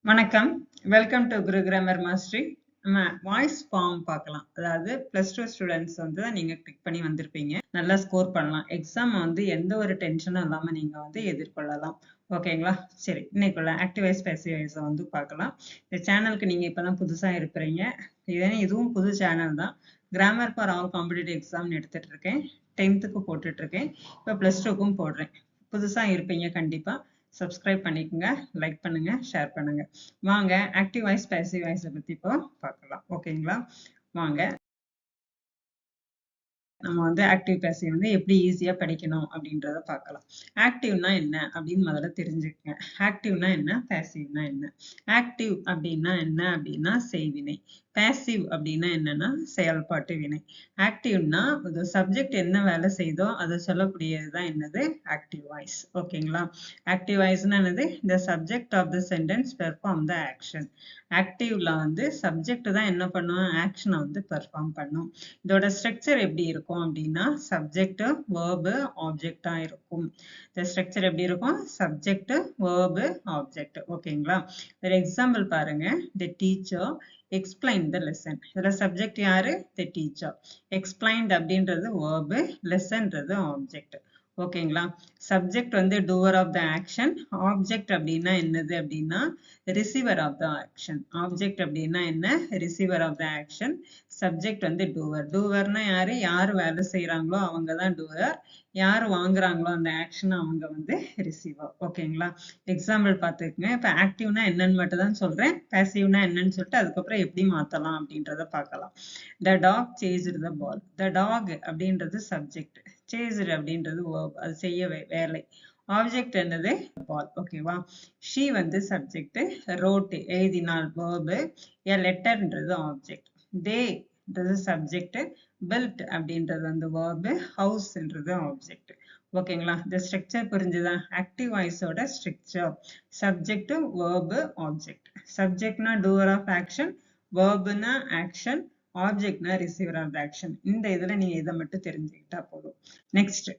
வணக்கம். Welcome to Guru grammar mastery. நம்ம voice form பார்க்கலாம். அதாவது +2 ஸ்டூடெண்ட்ஸ் வந்து நீங்க கிளிக் பண்ணி வந்திருப்பீங்க. நல்லா ஸ்கோர் பண்ணலாம். எக்ஸாம் வந்து எந்த ஒரு டென்ஷனும் இல்லாம நீங்க வந்து எதிர்கொள்ளலாம். ஓகேங்களா? சரி. இன்னைக்குள்ள ஆக்டிவ் வாய்ஸ், பாசிவ் வாய்ஸை வந்து பார்க்கலாம். இந்த சேனலுக்கு நீங்க இப்பதான் புதுசா இருக்கிறீங்க. இதுவும் புது சேனல் தான். கிராமர் ஃபார் ஆல் காம்படிட்டிவ் எக்ஸாம்னு எடுத்துட்டு இருக்கேன். 10th போட்டுட்டு இருக்கேன். இப்போ +2க்கும் போடுறேன். புதுசா இருப்பீங்க கண்டிப்பா. சப்ஸ்கிரைப் பண்ணிக்கோங்க, லைக் பண்ணுங்க, ஷேர் பண்ணுங்க. வாங்க ஆக்டிவ் வாய்ஸ், பாசிவ் வாய்ஸை பத்தி இப்போ பார்க்கலாம். ஓகேங்களா? வாங்க நம்ம வந்து ஆக்டிவ் பாசிவ் வந்து எப்படி ஈஸியா படிக்கணும் அப்படின்றத பார்க்கலாம். ஆக்டிவ்னா என்ன அப்படின்னு முதல்ல தெரிஞ்சுக்கங்க. ஆக்டிவ்னா என்ன, பாசிவ்னா என்ன? ஆக்டிவ் அப்படின்னா என்ன அப்படின்னா செய்வினை. பாசிவ் அப்படின்னா என்னன்னா செயல்பாட்டு வினை. ஆக்டிவ்னா ஒரு சப்ஜெக்ட் என்ன வேலை செய்தோ அதை சொல்லக்கூடியதுதான் என்னது ஆக்டிவ் வாய்ஸ். ஓகேங்களா? ஆக்டிவ் வாய்ஸ்னா என்னது? the subject of the sentence perform the action. ஆக்டிவ்ல வந்து சப்ஜெக்ட் தான் என்ன பண்ணும், ஆக்ஷனை வந்து பெர்ஃபார்ம் பண்ணும். இதோட ஸ்ட்ரக்சர் எப்படி இருக்கும் அப்படின்னா சப்ஜெக்ட் வேர்பு ஆப்ஜெக்டா இருக்கும். இந்த ஸ்ட்ரக்சர் எப்படி இருக்கும்? Subject verb object. ஓகேங்களா? ஒரு எக்ஸாம்பிள் பாருங்க. The teacher explain the lesson. இதுல சப்ஜெக்ட் யாரு? The teacher. எக்ஸ்பிளைன்ட் அப்படின்றது வேர்பு, லெசன்றது ஆப்ஜெக்ட். ஓகேங்களா? சப்ஜெக்ட் வந்து doer of the action. Object அப்படின்னா என்னது அப்படின்னா receiver of the action. Object அப்படின்னா என்ன? Receiver of the action. Subject வந்து டூவர். டூவர்னா யாரு? யாரு வேலை செய்யறாங்களோ அவங்க தான் டூவர். யாரு வாங்குறாங்களோ அந்த ஆக்ஷன் அவங்க வந்து ரிசீவர். ஓகேங்களா? எக்ஸாம்பிள் பார்த்துக்குங்க. இப்ப ஆக்டிவ்னா என்னன்னு மட்டும் தான் சொல்றேன். பாசிவ்னா என்னன்னு சொல்லிட்டு அதுக்கப்புறம் எப்படி மாத்தலாம் அப்படின்றத பார்க்கலாம். த டாக் சேஸ்டு த பால். த டாக் அப்படின்றது சப்ஜெக்ட். சேஸ்டு அப்படின்றது verb. அது செய்ய வேலை. ஆப்ஜெக்ட் என்னது? பால். ஓகேவா? ஷீ வந்து சப்ஜெக்ட். ரோட் எழுதினாள் verb. எ லெட்டர்ன்றது ஆப்ஜெக்ட். தேன்றது சப்ஜெக்ட். பில்ட் அப்படின்றது வந்து verb. ஹவுஸ்ன்றது ஆப்ஜெக்ட். ஓகேங்களா? இந்த ஸ்ட்ரக்சர் புரிஞ்சுதா? ஆக்டிவ் வாய்ஸோட ஸ்ட்ரக்சர் சப்ஜெக்ட் verb ஆப்ஜெக்ட். சப்ஜெக்ட்னா டூவர் ஆஃப் ஆக்ஷன், verbனா ஆக்ஷன், ஆப்ஜெக்ட்னா ரிசீவர் ஆஃப் ஆக்ஷன். இந்த இதுல நீங்க இதை மட்டும் தெரிஞ்சுக்கிட்டா போதும். நெக்ஸ்ட்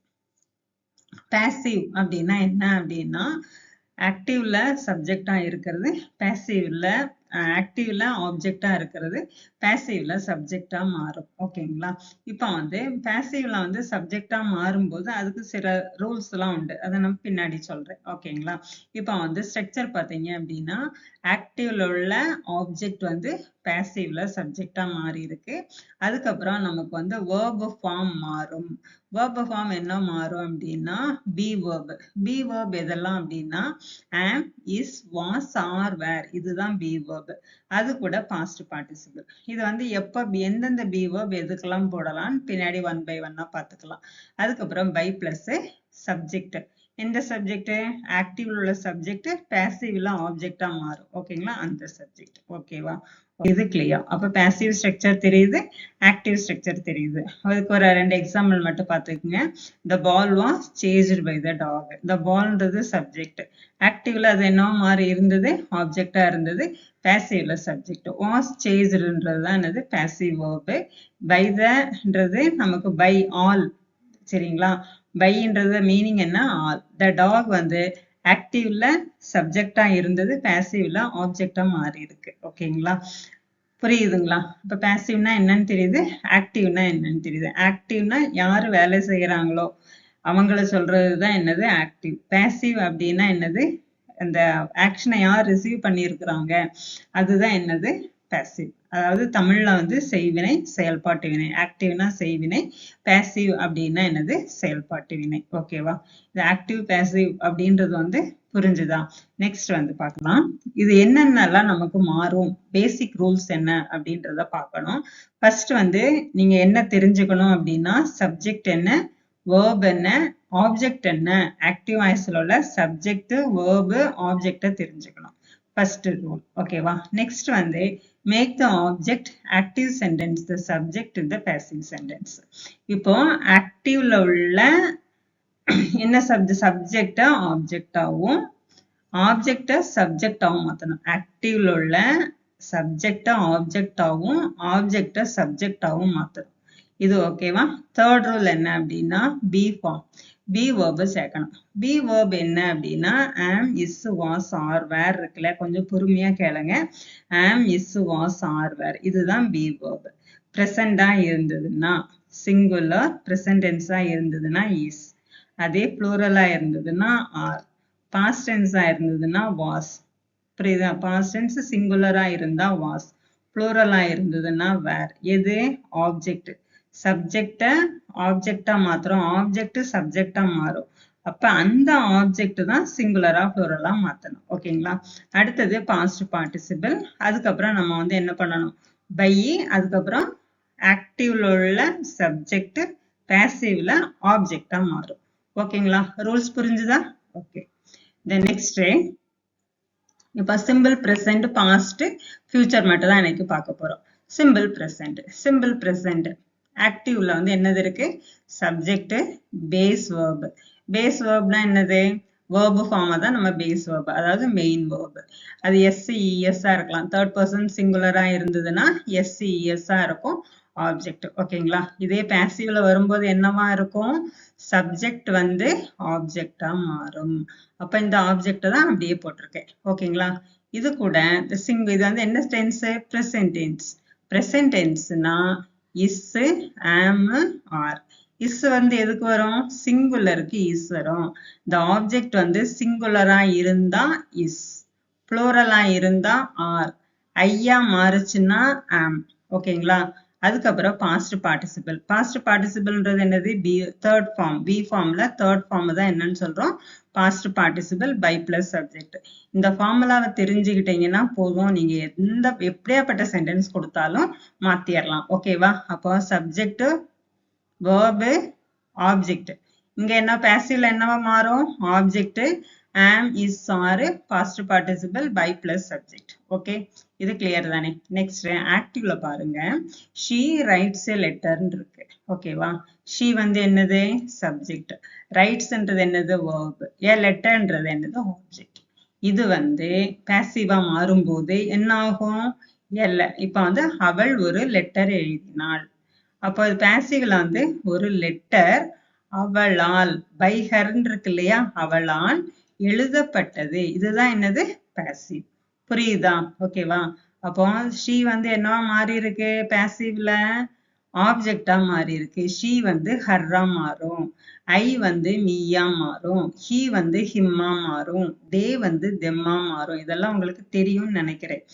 பாசிவ் அப்படின்னா என்ன அப்படின்னா ஆக்டிவ்ல சப்ஜெக்டா இருக்கிறது, பாசிவ்ல ஆக்டிவ்ல ஆப்ஜெக்டா இருக்கிறது, பாசிவ்ல சப்ஜெக்டா மாறும். ஓகேங்களா? இப்ப வந்து பாசிவ்ல வந்து சப்ஜெக்டா மாறும்போது அதுக்கு சில ரூல்ஸ் எல்லாம் உண்டு. அதை நம்ம பின்னாடி சொல்றேன். ஓகேங்களா? இப்ப வந்து ஸ்ட்ரக்சர் பாத்தீங்க அப்படின்னா ஆக்டிவ்ல உள்ள ஆப்ஜெக்ட் வந்து பாசிவ்ல சப்ஜெக்டா மாறி இருக்கு. அதுக்கப்புறம் நமக்கு வந்து verb ஃபார்ம் மாறும். verb ஃபார்ம் என்ன மாறும் அப்படின்னா be verb. be verb எதெல்லாம் அப்படின்னா am, is, was, are, were. இதுதான் be verb. அது கூட past participle. இது வந்து எப்ப எந்தெந்த be verb எதுக்கெல்லாம் போடலாம் பின்னாடி 1 by 1 பார்த்துக்கலாம். அதுக்கப்புறம் by plus subject. எந்த சப்ஜெக்ட்? ஆக்டிவ்ல உள்ள சப்ஜெக்ட் பாசிவ்ல ஆப்ஜெக்டா மாறும். ஓகேங்களா? அந்த சப்ஜெக்ட். ஓகேவா? இது கிளியர். அப்ப பாசிவ் ஸ்ட்ரக்சர் தெரியுது, ஆக்டிவ் ஸ்ட்ரக்சர் தெரியுது. அதுக்கு ஒரு 2 எக்ஸாம்பிள் மட்டும் பார்த்துக்குங்க. The ball was chased by the dog. The ballன்றது சப்ஜெக்ட். ஆக்டிவ்ல அது என்ன மாதிரி இருந்தது? ஆப்ஜெக்டா இருந்தது. பாசிவ்ல சப்ஜெக்ட். was chasedன்றது தான் என்னது? Passive verb. by theன்றது நமக்கு by all. சரிங்களா? byன்றது மீனிங் என்ன? all. The dog வந்து ஆக்டிவ்ல சப்ஜெக்டா இருந்தது, பாசிவ்ல ஆப்ஜெக்டா மாறி இருக்கு. ஓகேங்களா? புரியுதுங்களா? இப்ப பாசிவ்னா என்னன்னு தெரியுது, ஆக்டிவ்னா என்னன்னு தெரியுது. ஆக்டிவ்னா யாரு வேலை செய்யறாங்களோ அவங்கள சொல்றதுதான் என்னது ஆக்டிவ். பாசிவ் அப்படின்னா என்னது? அந்த ஆக்ஷனை யார் ரிசீவ் பண்ணியிருக்கிறாங்க அதுதான் என்னது பாசிவ். அதாவது தமிழ்ல வந்து செய்வினை, செயல்பாட்டு வினை. ஆக்டிவ்னா செய்வினை, பாசிவ் அப்படின்னா என்னது? செயல்பாட்டு வினை. ஓகேவா? இது ஆக்டிவ் பாசிவ் அப்படின்றது வந்து புரிஞ்சுதா? நெக்ஸ்ட் வந்து பார்க்கலாம். இது என்னென்னலாம் நமக்கு மாறும், பேசிக் ரூல்ஸ் என்ன அப்படின்றத பார்க்கணும். ஃபர்ஸ்ட் வந்து நீங்க என்ன தெரிஞ்சுக்கணும் அப்படின்னா சப்ஜெக்ட் என்ன, verb என்ன, ஆப்ஜெக்ட் என்ன. ஆக்டிவ் வாய்ஸ்ல உள்ள சப்ஜெக்ட், verb, ஆப்ஜெக்ட தெரிஞ்சுக்கணும். First rule. ஓகேவா? நெக்ஸ்ட் வந்து make the object active sentence, the subject இந்த பாசிவ் சென்டென்ஸ். இப்போ ஆக்டிவ்ல உள்ள என்ன சப்ஜெக்ட ஆப்ஜெக்டாவும், ஆப்ஜெக்ட சப்ஜெக்டாவும் மாத்தணும். ஆக்டிவ்ல உள்ள சப்ஜெக்ட ஆப்ஜெக்டாவும், ஆப்ஜெக்ட சப்ஜெக்டாவும் மாத்தணும். இது ஓகேவா? தேர்ட் ரூல் என்ன அப்படின்னா பி ஃபார்ம். be verb சேர்க்கணும். be verb என்ன அப்படின்னா am, is, was, are, were இருக்குல்ல, கொஞ்சம் பொறுமையா கேளுங்க. am, is, was, are, were இதுதான் be verb. present இருந்ததுன்னா singular, present tense இருந்ததுன்னா is. அதே plural இருந்ததுன்னா are. past tense இருந்ததுன்னா was. புரியுதா? past tense singular இருந்தா was. plural இருந்ததுன்னா were. எது? object. subject object மாத்திரம், object subject மாறும். அப்ப அந்த ஆப்ஜெக்ட் தான் சிங்குலரா ப்ளூரலா மாத்தணும். ஓகேங்களா? அடுத்தது பாஸ்ட் பார்ட்டிசிபிள். அதுக்கப்புறம் நம்ம வந்து என்ன பண்ணணும்? பை, அதுக்கப்புறம் ஆக்டிவ்ல உள்ள சப்ஜெக்ட் பாசிவ்ல ஆப்ஜெக்டா மாறும். ஓகேங்களா? ரூல்ஸ் புரிஞ்சுதா? ஓகே. தென் நெக்ஸ்ட் இப்ப சிம்பிள் பிரசன்ட், பாஸ்ட், ஃபியூச்சர் மட்டும் தான் எனக்கு பார்க்க போறோம். Simple present. சிம்பிள் பிரசன்ட் ஆக்டிவ்ல வந்து என்னது இருக்கு? Subject, base verb. பேஸ் வேர்ப்னா என்னது? வேர்ப் ஃபார்மா தான் நம்ம பேஸ் வேர்ப், அதாவது மெயின் வேர்ப். அது எஸ்இஎஸ் இருக்கலாம். தேர்ட் பர்சன் சிங்குலரா இருந்ததுன்னா எஸ்இஎஸ் இருக்கும் ஆப்ஜெக்ட். ஓகேங்களா? இதே பாசிவ்ல வரும்போது என்னவா இருக்கும்? சப்ஜெக்ட் வந்து ஆப்ஜெக்டா மாறும். அப்ப இந்த ஆப்ஜெக்ட் தான் அப்படியே போட்டிருக்கேன். ஓகேங்களா? இது கூட இது வந்து என்ன டென்ஸ்? Present tense. பிரசன்ட் டென்ஸ்னா இஸ், am, are. இஸ் வந்து எதுக்கு வரும்? சிங்குலருக்கு இஸ் வரும். இந்த ஆப்ஜெக்ட் வந்து சிங்குலரா இருந்தா இஸ், புளூரலா இருந்தா ஆர், ஐயா மாறுச்சுன்னா am. ஓகேங்களா? அதுக்கப்புறம் பாஸ்ட் பார்ட்டிசிபிள். பாஸ்ட் பார்ட்டிசிபிள்ன்றது என்னது? V third form. பி ஃபார்ம்ல தேர்ட் ஃபார்ம் தான் என்னன்னு சொல்றோம்? Past participle by plus subject. இந்த ஃபார்முலாவை தெரிஞ்சுக்கிட்டீங்கன்னா போதும், நீங்க எப்படியாப்பட்ட சென்டென்ஸ் கொடுத்தாலும் மாத்திரலாம். ஓகேவா? அப்போ சப்ஜெக்ட், வேர்பு, ஆப்ஜெக்ட். இங்க என்ன பாசிவ்ல என்னவா மாறும்? Object, am, is, are, past participle by plus subject. Okay, இது கிளியர் தானே? நெக்ஸ்ட் ஆக்டிவ்ல பாருங்க. she writes a letter இருக்கு. ஓகேவா? she வந்து என்னது? சப்ஜெக்ட். writesன்றது என்னது? verb. a letterன்றது என்னது? ஆப்ஜெக்ட். இது வந்து பாசிவா மாறும்போது என்ன ஆகும்? இப்ப வந்து அவள் ஒரு லெட்டர் எழுதினாள். அப்போ அது பாசிவ்ல வந்து ஒரு லெட்டர் அவளால், பை ஹர்ன்னு இருக்கு இல்லையா, அவளால் எழுதப்பட்டது. இதுதான் என்னது? பாசிவ். புரியுதா? ஓகேவா? அப்போ she வந்து என்னவா மாறி இருக்கு? பாசிவ்ல ஆப்ஜெக்டா மாறி இருக்கு. she வந்து ஹர்ரா மாறும், I வந்து மீயா மாறும், he வந்து ஹிம்மா மாறும், they வந்து தெம்மா மாறும். இதெல்லாம் உங்களுக்கு தெரியும்னு நினைக்கிறேன்.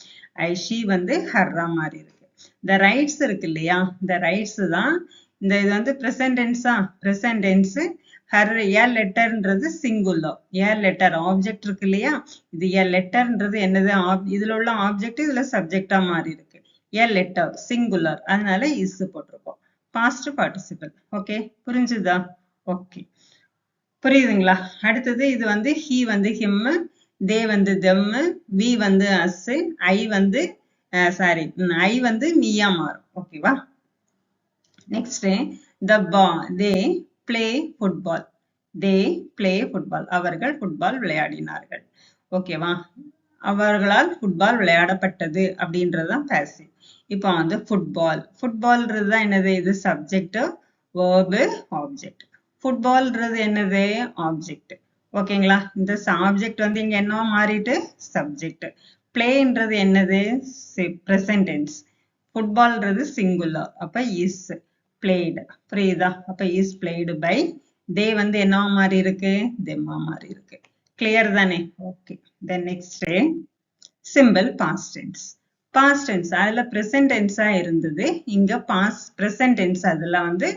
she வந்து ஹர்ரா மாறி இருக்கு. இந்த ரைட்ஸ் இருக்கு இல்லையா, இந்த ரைட்ஸ் தான் இந்த இது வந்து பிரசன்ட் டென்ஸா? Present tense. ஹர், ஏ லெட்டர்ன்றது சிங்குலர். ஏ லெட்டர் ஆப்ஜெக்ட் இருக்கு இல்லையா, இது ஏ லெட்டர்ன்றது என்னது? இதுல உள்ள ஆப்ஜெக்ட் இதுல சப்ஜெக்டா மாறி இருக்கு. ஏ லெட்டர் சிங்குலர், அதனால இஸ் போட்டிருக்கோம். Past participle. ஓகே, புரிஞ்சுதா? ஓகே, புரியுதுங்களா? அடுத்தது இது வந்து he வந்து him, they வந்து them, we வந்து us, I வந்து I வந்து மீயா மாறும். ஓகேவா? Next they play football. they play football. அவர்கள் ஃபுட்பால் விளையாடினார்கள். ஓகேவா? அவர்களால் ஃபுட்பால் விளையாடப்பட்டது அப்படின்றதுதான் பாசிவ். இப்போ வந்து ஃபுட்பால். ஃபுட்பால்ன்றது தான் என்னது? இது சப்ஜெக்ட், வேர்பு, ஆப்ஜெக்ட். ஃபுட்பால்ன்றது என்னது? ஆப்ஜெக்ட். ஓகேங்களா? இந்த ஆப்ஜெக்ட் வந்து இங்க என்னவா மாறிட்டு? சப்ஜெக்ட். பிளேன்றது என்னது? Present tense. ஃபுட்பால்ன்றது சிங்குலர், அப்ப இஸ் பிளேடு. புரியுதா? அப்ப இஸ் பிளேடு பை. தே வந்து என்னவா மாறி இருக்கு? தெம்மா மாறி இருக்கு. கிளியர் தானே? Okay. Then next simple past tense. Past tense அதுல பிரசன்ட் டென்ஸா இருந்தது, இங்க பிரசன்ட் டென்ஸ். அதுல வந்து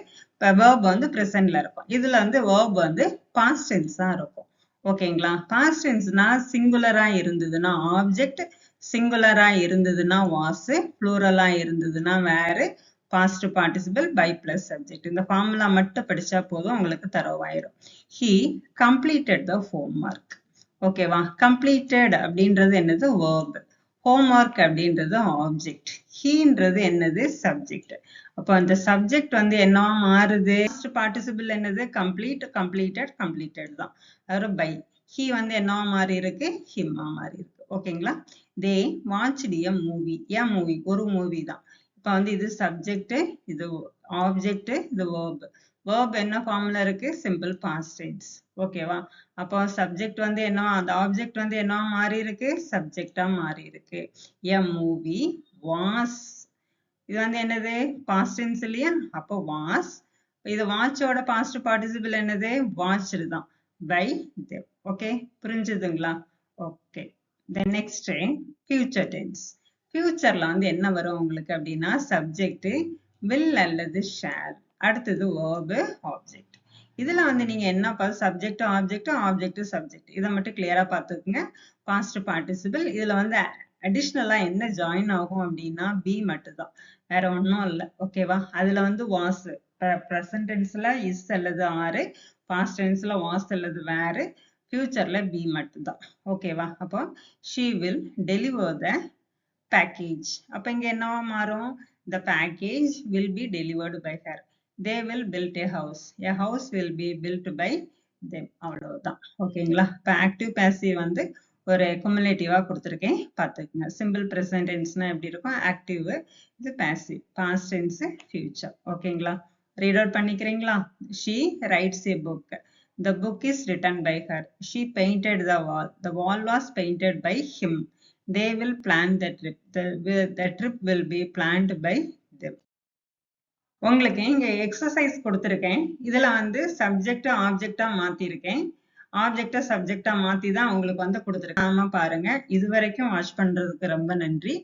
verb வந்து பிரசன்ட்ல இருக்கும், இதுல வந்து verb வந்து பாஸ்ட் டென்ஸா இருக்கும். ஓகேங்களா? பாஸ்ட் டென்ஸ்னா சிங்குலரா இருந்ததுன்னா ஆப்ஜெக்ட், சிங்குலரா இருந்ததுன்னா வாஸ், ப்ளூரலா இருந்ததுன்னா were, past participle by plus subject. இந்த ஃபார்முலா மட்டும் படிச்சா போதும், உங்களுக்கு தரவாயிரும். he completed the homework. ஓகேவா? completed அப்படின்றது என்னது? verb. homework அப்படின்றது ஆப்ஜெக்ட். heன்றது என்னது? சப்ஜெக்ட். அப்போ அந்த சப்ஜெக்ட் வந்து என்னவா மாறுது? பாஸ்ட் பார்ட்டிசிபிள் என்னது? complete, completed, completed தான். அதாவது பை. he வந்து என்னவா மாறி இருக்கு? himமா மாறி இருக்கு. ஓகேங்களா? they watched a movie. a movie ஒரு மூவி தான். இப்ப வந்து இது சப்ஜெக்ட், இது ஆப்ஜெக்ட், இது verb. verb என்ன ஃபார்ம்ல இருக்கு simple past tense ஓகேவா அப்போ சப்ஜெக்ட் வந்து என்ன அந்த ஆப்ஜெக்ட் வந்து என்ன மாறி இருக்கு சப்ஜெக்டா மாறி இருக்கு a movie was இது வந்து என்னது past tense இல்லையா அப்போ was இது வாட்சோட past participle என்னது watched தான் by them ஓகே புரிஞ்சுதுங்களா okay then next future tense futureல வந்து என்ன வரும் உங்களுக்கு அப்படின்னா சப்ஜெக்ட் will அல்லது shall அடுத்தது verb object இதுல வந்து நீங்க என்ன சப்ஜெக்ட் ஆப்ஜெக்ட் ஆப்ஜெக்ட் சப்ஜெக்ட் இதை மட்டும் கிளியரா பார்த்துக்குங்க past participle இதுல வந்து அடிஷ்னலா என்ன ஜாயின் ஆகும் அப்படின்னா be மட்டும்தான் வேற ஒன்றும் இல்லை ஓகேவா அதுல வந்து was present tenseல is அல்லது are past tenseல was அல்லது were futureல be மட்டும்தான் ஓகேவா அப்போ she will deliver the package அப்ப இங்க என்னவா மாறும் the package will be delivered by her they will build a house will be built by them அவ்வளவுதான் ஓகேங்களா இப்ப ஆக்டிவ் பாசிவ் வந்து ஒரு குமுலேட்டிவா கொடுத்திருக்கேன் பார்த்துக்கங்க சிம்பிள் பிரசன்ட் டென்ஸ்னா எப்படி இருக்கும் ஆக்டிவ் இது பாசிவ் பாஸ்ட் டென்ஸ் ஃபியூச்சர் ஓகேங்களா ரீட் அவுட் பண்ணிக்கிறீங்களா she writes a book the book is written by her she painted the wall was painted by him they will plan the trip the trip will be planned by them உங்களுக்கு இங்க exercise கொடுத்திருக்கேன் இதுல வந்து subject ஆப்ஜெக்டா மாத்திருக்கேன் ஆப்ஜெக்ட சப்ஜெக்டா மாத்தி தான் உங்களுக்கு வந்து கொடுத்திருக்கேன் ஆமா பாருங்க இது வரைக்கும் வாட்ச் பண்றதுக்கு ரொம்ப நன்றி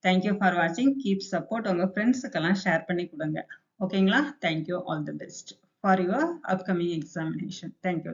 தேங்க்யூ ஃபார் வாட்சிங் கீப் சப்போர்ட் உங்க ஃப்ரெண்ட்ஸுக்கெல்லாம் ஷேர் பண்ணி கொடுங்க ஓகேங்களா thank you all the best for your upcoming examination thank you